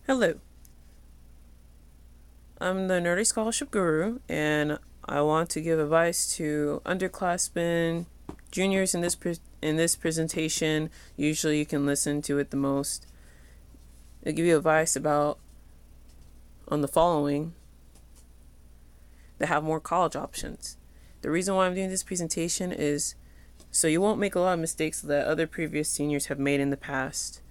Hello, I'm the Nerdy Scholarship Guru, and I want to give advice to underclassmen, juniors in this presentation. Usually, you can listen to it the most. I'll give you advice about on the following that have more college options. The reason why I'm doing this presentation is so you won't make a lot of mistakes that other previous seniors have made in the past.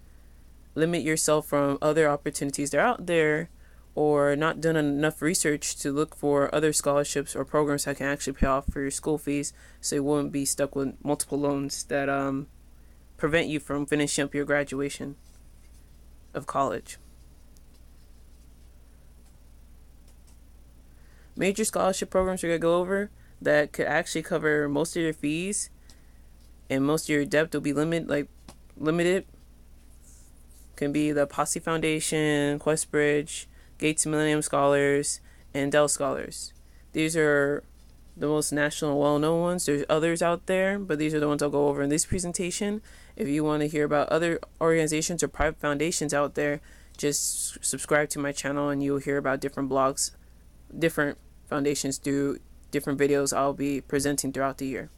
Limit yourself from other opportunities that are out there, or not done enough research to look for other scholarships or programs that can actually pay off for your school fees, so you won't be stuck with multiple loans that prevent you from finishing up your graduation of college. Major scholarship programs we're going to go over that could actually cover most of your fees and most of your debt will be limited can be the Posse Foundation, Questbridge, Gates Millennium Scholars, and Dell Scholars. These are the most national well-known ones. There's others out there, but these are the ones I'll go over in this presentation. If you want to hear about other organizations or private foundations out there, just subscribe to my channel and you'll hear about different blogs, different foundations through different videos I'll be presenting throughout the year.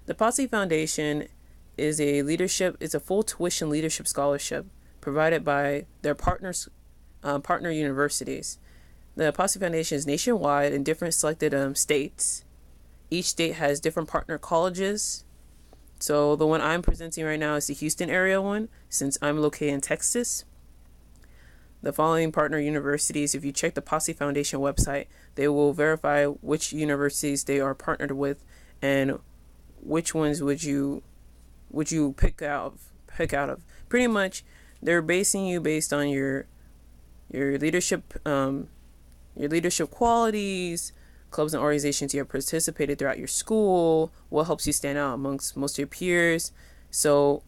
The Posse Foundation is a full tuition leadership scholarship provided by their partner universities. The Posse Foundation is nationwide in different selected states. Each state has different partner colleges. So the one I'm presenting right now is the Houston area one, since I'm located in Texas. The following partner universities, if you check the Posse Foundation website, they will verify which universities they are partnered with and which ones would you pick out of. Pretty much, they're basing you based on your leadership qualities, clubs and organizations you have participated throughout your school, what helps you stand out amongst most of your peers. So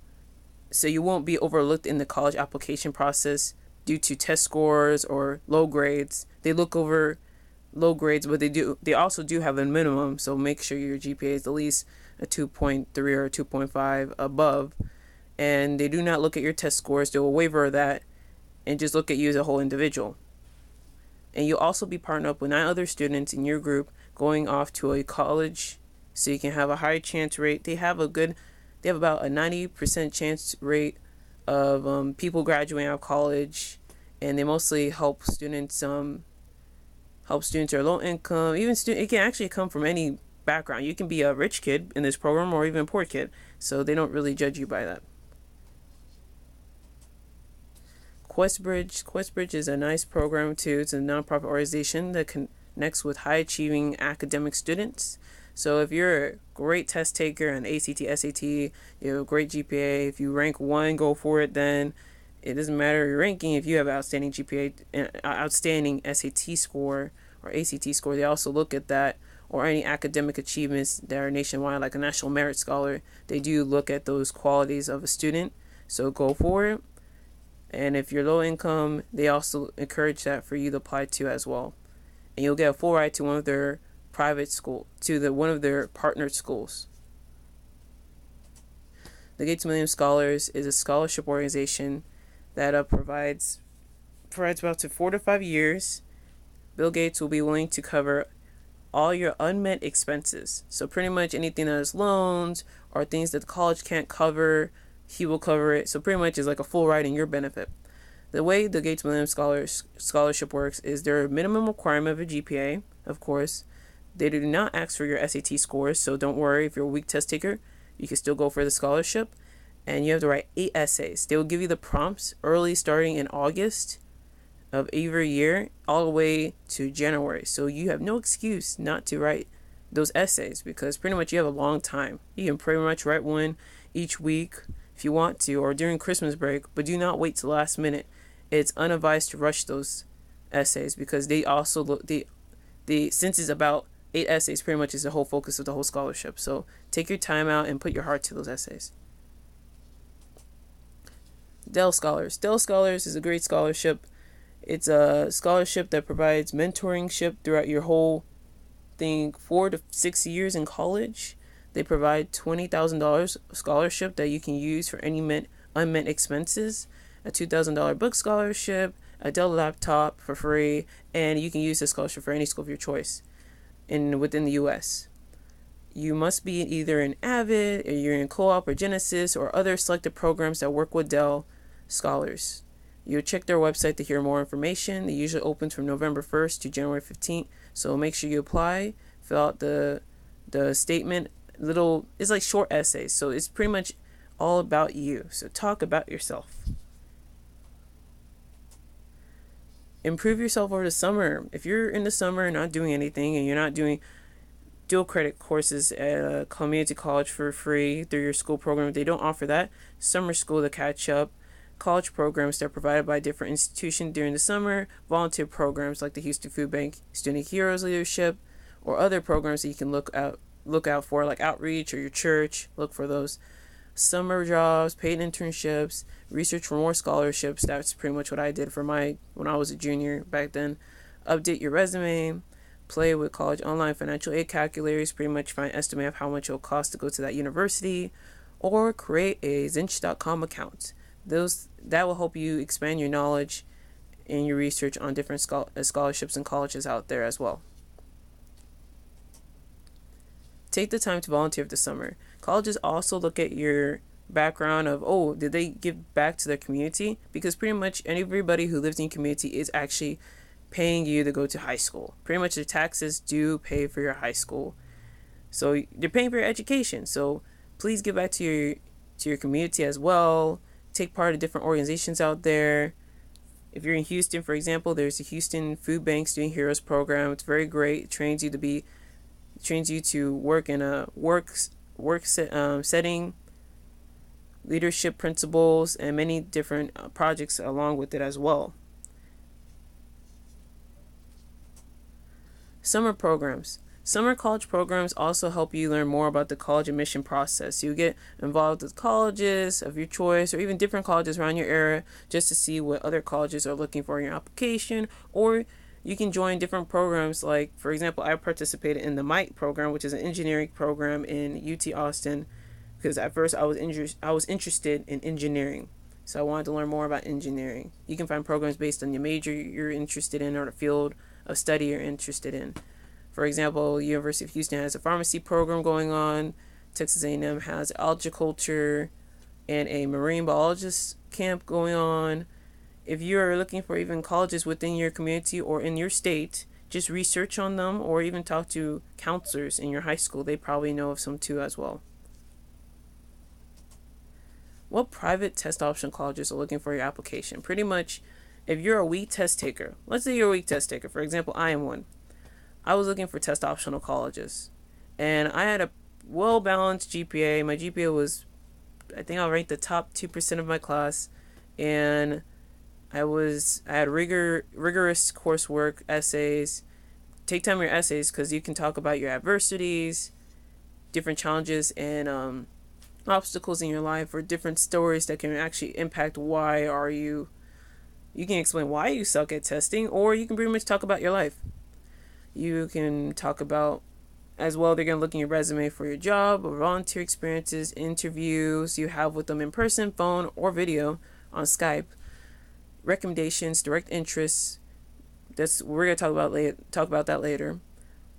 you won't be overlooked in the college application process due to test scores or low grades. They look over low grades, but they also do have a minimum, so make sure your GPA is at least a 2.3 or 2.5 above. And they do not look at your test scores. They will waiver that and just look at you as a whole individual. And you'll also be partnered up with 9 other students in your group going off to a college, so you can have a higher chance rate. They have about a 90% chance rate of people graduating out of college, and they mostly help students who are low income. It can actually come from any background. You can be a rich kid in this program or even a poor kid, so they don't really judge you by that. Questbridge is a nice program too. It's a nonprofit organization that connects with high achieving academic students. So if you're a great test taker on ACT, SAT, you have a great GPA, if you rank 1, go for it. Then it doesn't matter your ranking. If you have outstanding GPA, outstanding SAT score or ACT score, they also look at that, or any academic achievements that are nationwide, like a National Merit Scholar. They do look at those qualities of a student, so go for it. And if you're low income, they also encourage that for you to apply to as well. And you'll get a full ride to one of their one of their partnered schools. The Gates Millennium Scholars is a scholarship organization that provides about to 4 to 5 years. Bill Gates will be willing to cover all your unmet expenses. So pretty much anything that is loans or things that the college can't cover, he will cover it. So pretty much it's like a full ride in your benefit. The way the Gates Millennium Scholarship works is there are minimum requirement of a GPA, of course. They do not ask for your SAT scores, so don't worry if you're a weak test taker. You can still go for the scholarship. And you have to write 8 essays. They will give you the prompts early, starting in August of every year, all the way to January. So you have no excuse not to write those essays, because pretty much you have a long time. You can pretty much write one each week if you want to, or during Christmas break, but do not wait till the last minute. It's unadvised to rush those essays, because they also look since it's about 8 essays, pretty much is the whole focus of the whole scholarship. So take your time out and put your heart to those essays. Dell Scholars is a great scholarship. It's a scholarship that provides mentorship throughout your whole thing, 4 to 6 years in college. They provide $20,000 scholarship that you can use for any unmet expenses, a $2,000 book scholarship, a Dell laptop for free, and you can use this scholarship for any school of your choice within the U.S. You must be either an AVID, or you're in Co-op or Genesis, or other selected programs that work with Dell scholars. You check their website to hear more information. They usually open from November 1st to January 15th, so make sure you apply. Fill out the statement. It's like short essays, so it's pretty much all about you. So talk about yourself. Improve yourself over the summer. If you're in the summer and not doing anything, and you're not doing dual credit courses at a community college for free through your school program, if they don't offer that, summer school to catch up, college programs that are provided by different institutions during the summer, volunteer programs like the Houston Food Bank Student Heroes Leadership, or other programs that you can look out for, like outreach or your church. Look for those. Summer jobs, paid internships, research for more scholarships. That's pretty much what I did when I was a junior back then. Update your resume, play with college online financial aid calculators, pretty much find an estimate of how much it'll cost to go to that university, or create a Zinch.com account. That will help you expand your knowledge and your research on different scholarships and colleges out there as well. Take the time to volunteer for the summer. Colleges also look at your background of, did they give back to their community? Because pretty much everybody who lives in your community is actually paying you to go to high school. Pretty much the taxes do pay for your high school. So they're paying for your education. So please give back to your community as well. Take part in different organizations out there. If you're in Houston, for example, there's the Houston Food Bank Student Heroes program. It's very great. It trains you to work in a setting, leadership principles, and many different projects along with it as well. Summer programs. Summer college programs also help you learn more about the college admission process. You get involved with colleges of your choice, or even different colleges around your area, just to see what other colleges are looking for in your application. Or you can join different programs. Like, for example, I participated in the MITE program, which is an engineering program in UT Austin, because at first I was interested in engineering. So I wanted to learn more about engineering. You can find programs based on your major you're interested in, or the field of study you're interested in. For example, University of Houston has a pharmacy program going on. Texas A&M has agriculture and a marine biologist camp going on. If you are looking for even colleges within your community or in your state, just research on them, or even talk to counselors in your high school. They probably know of some too as well. What private test option colleges are looking for your application? Pretty much, if you're a weak test taker, let's say you're a weak test taker. For example, I am one. I was looking for test optional colleges, and I had a well-balanced GPA. My GPA was, I think I ranked the top 2% of my class, and I had rigorous coursework, essays. Take time in your essays, because you can talk about your adversities, different challenges, and obstacles in your life, or different stories that can actually impact you can explain why you suck at testing, or you can pretty much talk about your life. You can talk about, as well, they're going to look in your resume for your job or volunteer experiences, interviews you have with them in person, phone, or video on Skype, recommendations, direct interests. We're going to talk about that later.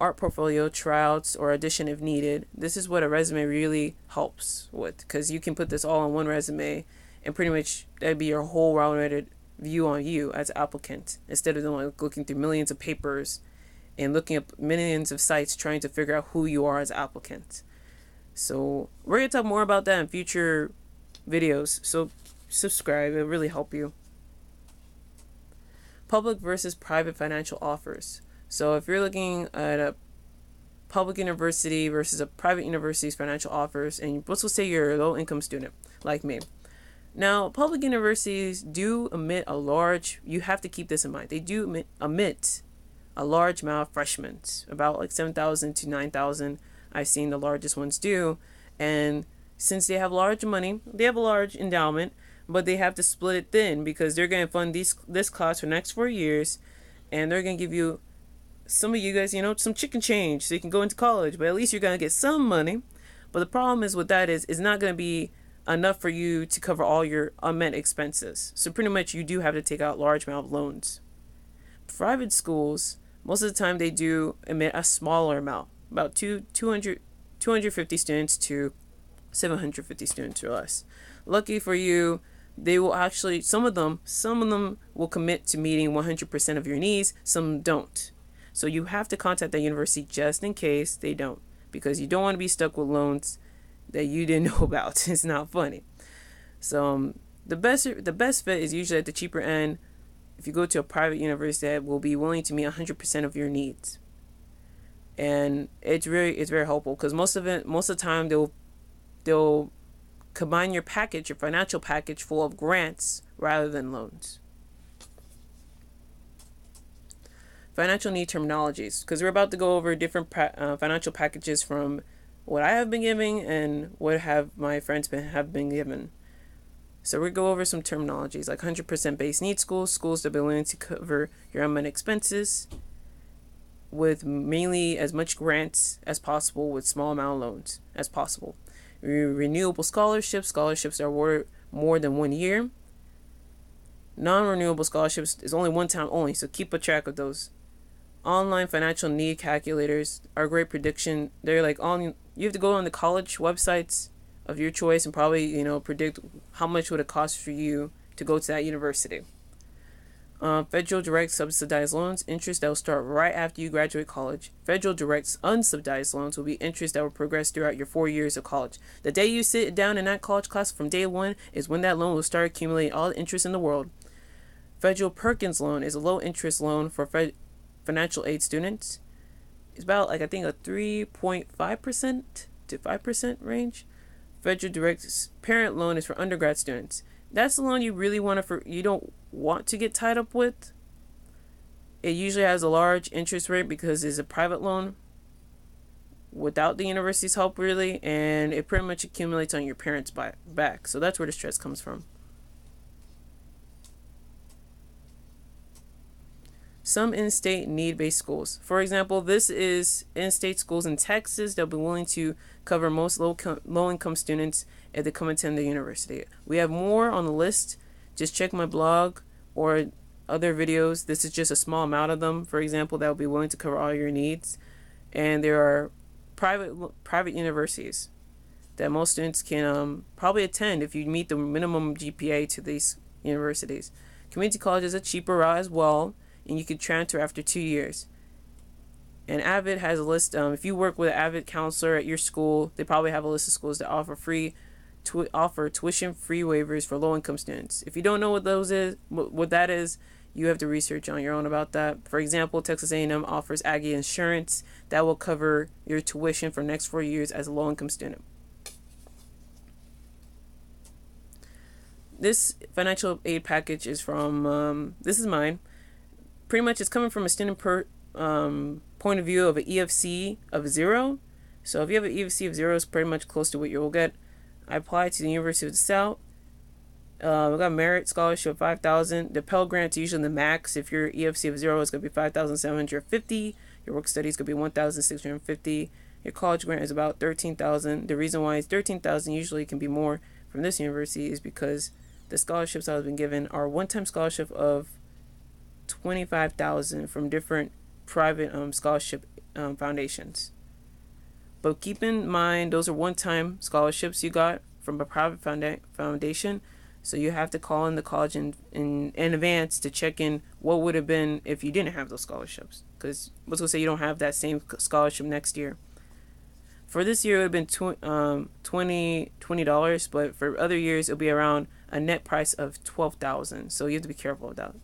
Art portfolio, tryouts, or audition if needed. This is what a resume really helps with, because you can put this all on one resume, and pretty much that'd be your whole rounded view on you as an applicant, instead of looking through millions of papers and looking up millions of sites trying to figure out who you are as an applicant. So we're going to talk more about that in future videos, so subscribe. It'll really help you. Public versus private financial offers. So if you're looking at a public university versus a private university's financial offers, and let's say you're a low-income student like me. Now, public universities do you have to keep this in mind, they do emit a large amount of freshmen, about like 7,000 to 9,000. I've seen the largest ones do. And since they have large money, they have a large endowment, but they have to split it thin, because they're going to fund this class for the next 4 years, and they're going to give you, some of you guys, some chicken change so you can go into college, but at least you're going to get some money. But the problem is with that is it's not going to be enough for you to cover all your unmet expenses. So pretty much you do have to take out large amount of loans. Private schools, most of the time they do emit a smaller amount, about 250 students to 750 students or less. Lucky for you, they will actually, some of them will commit to meeting 100% of your needs, some don't. So you have to contact the university just in case they don't, because you don't want to be stuck with loans that you didn't know about. It's not funny. So the best fit is usually at the cheaper end. If you go to a private university that will be willing to meet 100% of your needs, and it's very helpful, because most of the time they'll combine your financial package full of grants rather than loans. Financial need terminologies, because we're about to go over different financial packages from what I have been giving and what have my friends have been given. So we go over some terminologies like 100% base needs schools that are willing to cover your unmet expenses with mainly as much grants as possible with small amount of loans as possible. Renewable scholarships are awarded more than 1 year. Non-renewable scholarships is only one time only, so keep a track of those. Online financial need calculators are a great prediction. They're like you have to go on the college websites of your choice and probably predict how much would it cost for you to go to that university. Federal direct subsidized loans, interest that will start right after you graduate college. Federal direct unsubsidized loans will be interest that will progress throughout your 4 years of college. The day you sit down in that college class from day one is when that loan will start accumulating all the interest in the world. Federal Perkins loan is a low interest loan for financial aid students. It's about I think a 3.5% to 5% range. Federal direct parent loan is for undergrad students. That's the loan you really you don't want to get tied up with. It usually has a large interest rate because it's a private loan without the university's help really, and it pretty much accumulates on your parents' back. So that's where the stress comes from. Some in-state need-based schools. For example, this is in-state schools in Texas that will be willing to cover most low-income students if they come attend the university. We have more on the list. Just check my blog or other videos. This is just a small amount of them, for example, that will be willing to cover all your needs. And there are private universities that most students can probably attend if you meet the minimum GPA to these universities. Community college is a cheaper route as well, and you can transfer after 2 years. And Avid has a list. If you work with an Avid counselor at your school, they probably have a list of schools that offer tuition-free waivers for low-income students. If you don't know what that is, you have to research on your own about that. For example, Texas A&M offers Aggie Insurance that will cover your tuition for the next 4 years as a low-income student. This financial aid package is from, this is mine. Pretty much it's coming from a student point of view of an EFC of 0. So if you have an EFC of 0, it's pretty much close to what you will get. I applied to the University of the South. I got a merit scholarship of $5,000. The Pell Grant's usually the max. If your EFC of 0 is going to be $5,750. Your work study is going to be $1,650. Your college grant is about $13,000. The reason why it's $13,000 usually can be more from this university is because the scholarships I've been given are one-time scholarship of $25,000 from different private scholarship foundations. But keep in mind, those are one-time scholarships you got from a private foundation. So you have to call in the college in advance to check in what would have been if you didn't have those scholarships. Because let's go say you don't have that same scholarship next year. For this year, it would have been $20, but for other years, it'll be around a net price of $12,000. So you have to be careful of that.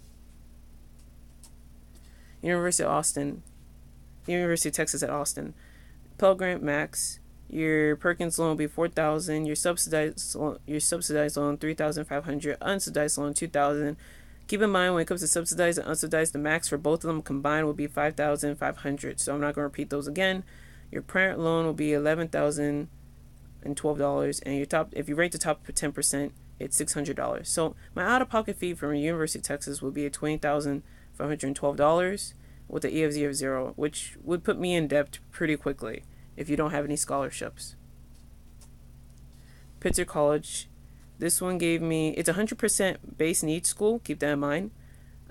University of Austin, University of Texas at Austin. Pell Grant max. Your Perkins loan will be $4,000. Your subsidized loan $3,500. Unsubsidized loan $2,000. Keep in mind when it comes to subsidized and unsubsidized, the max for both of them combined will be $5,500. So I'm not going to repeat those again. Your parent loan will be $11,012, and if you rate the top 10%, it's $600. So my out-of-pocket fee from University of Texas will be $20,512 with the EFZ of 0, which would put me in debt pretty quickly if you don't have any scholarships. Pitzer College This one gave me, it's 100% base needs school. Keep that in mind.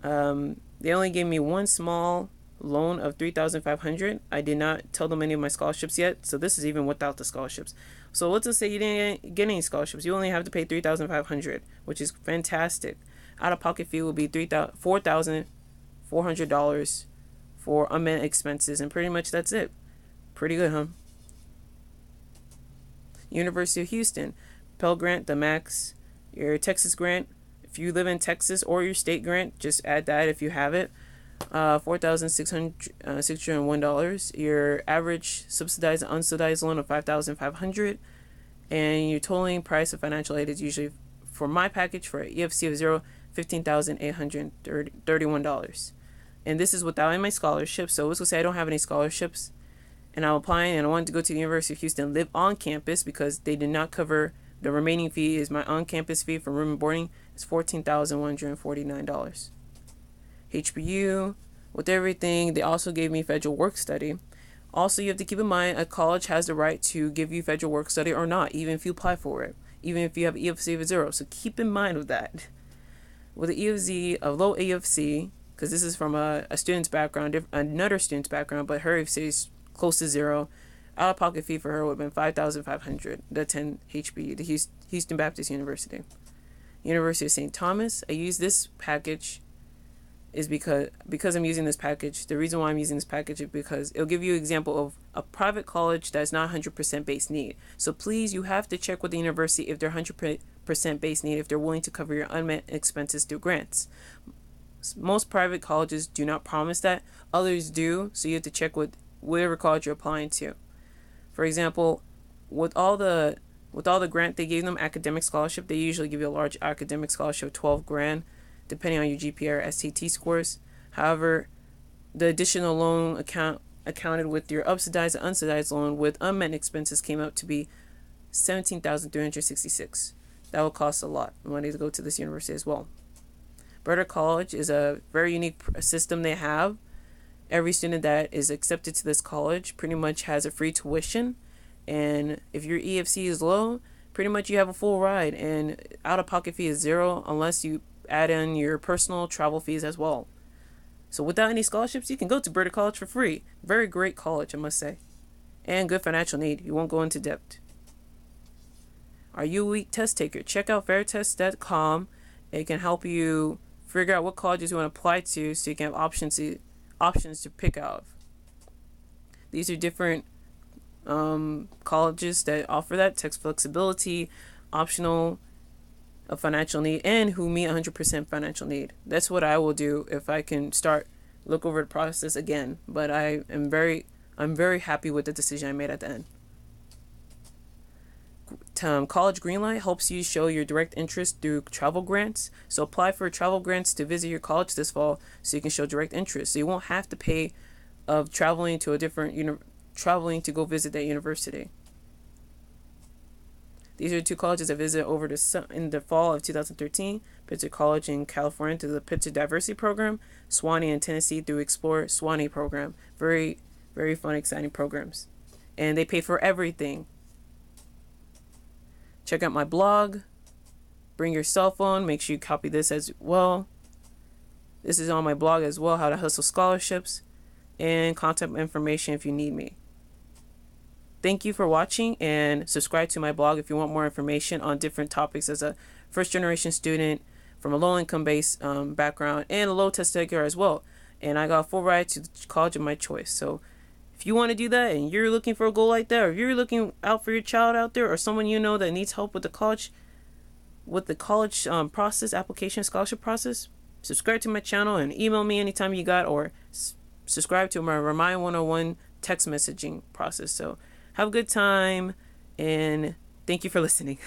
They only gave me one small loan of $3,500. I did not tell them any of my scholarships yet, so this is even without the scholarships. So let's just say you didn't get any scholarships. You only have to pay $3,500, which is fantastic. Out of pocket fee will be $4,400 for unmet expenses, and pretty much that's it. Pretty good, huh? University of Houston, Pell Grant, the max. Your Texas grant, if you live in Texas, or your state grant, just add that if you have it. $4,601. Your average subsidized and unsubsidized loan of $5,500, and your totaling price of financial aid is usually, for my package for EFC of 0, $15,831. And this is without any of my scholarships. So let's say I don't have any scholarships, and I'm applying, and I wanted to go to the University of Houston, live on campus, because they did not cover the remaining fee. Is my on-campus fee for room and boarding is $14,149. HBU, with everything, they also gave me federal work study. Also, you have to keep in mind a college has the right to give you federal work study or not, even if you apply for it, even if you have EFC of 0. So keep in mind of that. With the EFZ of low EFC, because this is from a student's background, another student's background, but her EFC is close to 0. Out-of-pocket fee for her would have been $5,500 to attend HBU, the Houston Baptist University. University of St. Thomas, I use this package is because I'm using this package. The reason why I'm using this package is because it'll give you an example of a private college that's not 100% base need. So please, you have to check with the university if they're 100% base need, if they're willing to cover your unmet expenses through grants. Most private colleges do not promise that. Others do, so you have to check with whatever college you're applying to. For example, with all the grant they gave them, academic scholarship, they usually give you a large academic scholarship of $12,000, depending on your GPA or SAT scores. However, the additional loan accounted with your subsidized and unsubsidized loan with unmet expenses came out to be $17,366. That will cost a lot of money to go to this university as well. Brother College is a very unique system they have. Every student that is accepted to this college pretty much has a free tuition, and if your EFC is low, pretty much you have a full ride, and out-of-pocket fee is 0 unless you add in your personal travel fees as well. So without any scholarships, you can go to Brother College for free. Very great college, I must say, and good financial need. You won't go into debt. Are you a weak test taker? Check out fairtest.com. It can help you figure out what colleges you want to apply to, so you can have options to pick out of. These are different colleges that offer that text flexibility, optional, a financial need, and who meet 100% financial need. That's what I will do if I can look over the process again. But I'm very happy with the decision I made at the end. College Greenlight helps you show your direct interest through travel grants. So apply for travel grants to visit your college this fall, so you can show direct interest. So you won't have to pay of traveling to traveling to go visit that university. These are two colleges I visited in the fall of 2013. Pitzer College in California through the Pitzer Diversity Program, Swanee in Tennessee through Explore Swanee Program. Very, very fun, exciting programs. And they pay for everything. Check out my blog. Bring your cell phone. Make sure you copy this as well. This is on my blog as well, how to hustle scholarships, and contact information if you need me. Thank you for watching, and subscribe to my blog if you want more information on different topics as a first-generation student from a low-income based background and a low test taker as well. And I got a full ride to the college of my choice. So if you want to do that and you're looking for a goal like that, or if you're looking out for your child out there, or someone you know that needs help with the college process, application, scholarship process, subscribe to my channel and email me anytime you got, or subscribe to my Remind 101 text messaging process. So have a good time, and thank you for listening.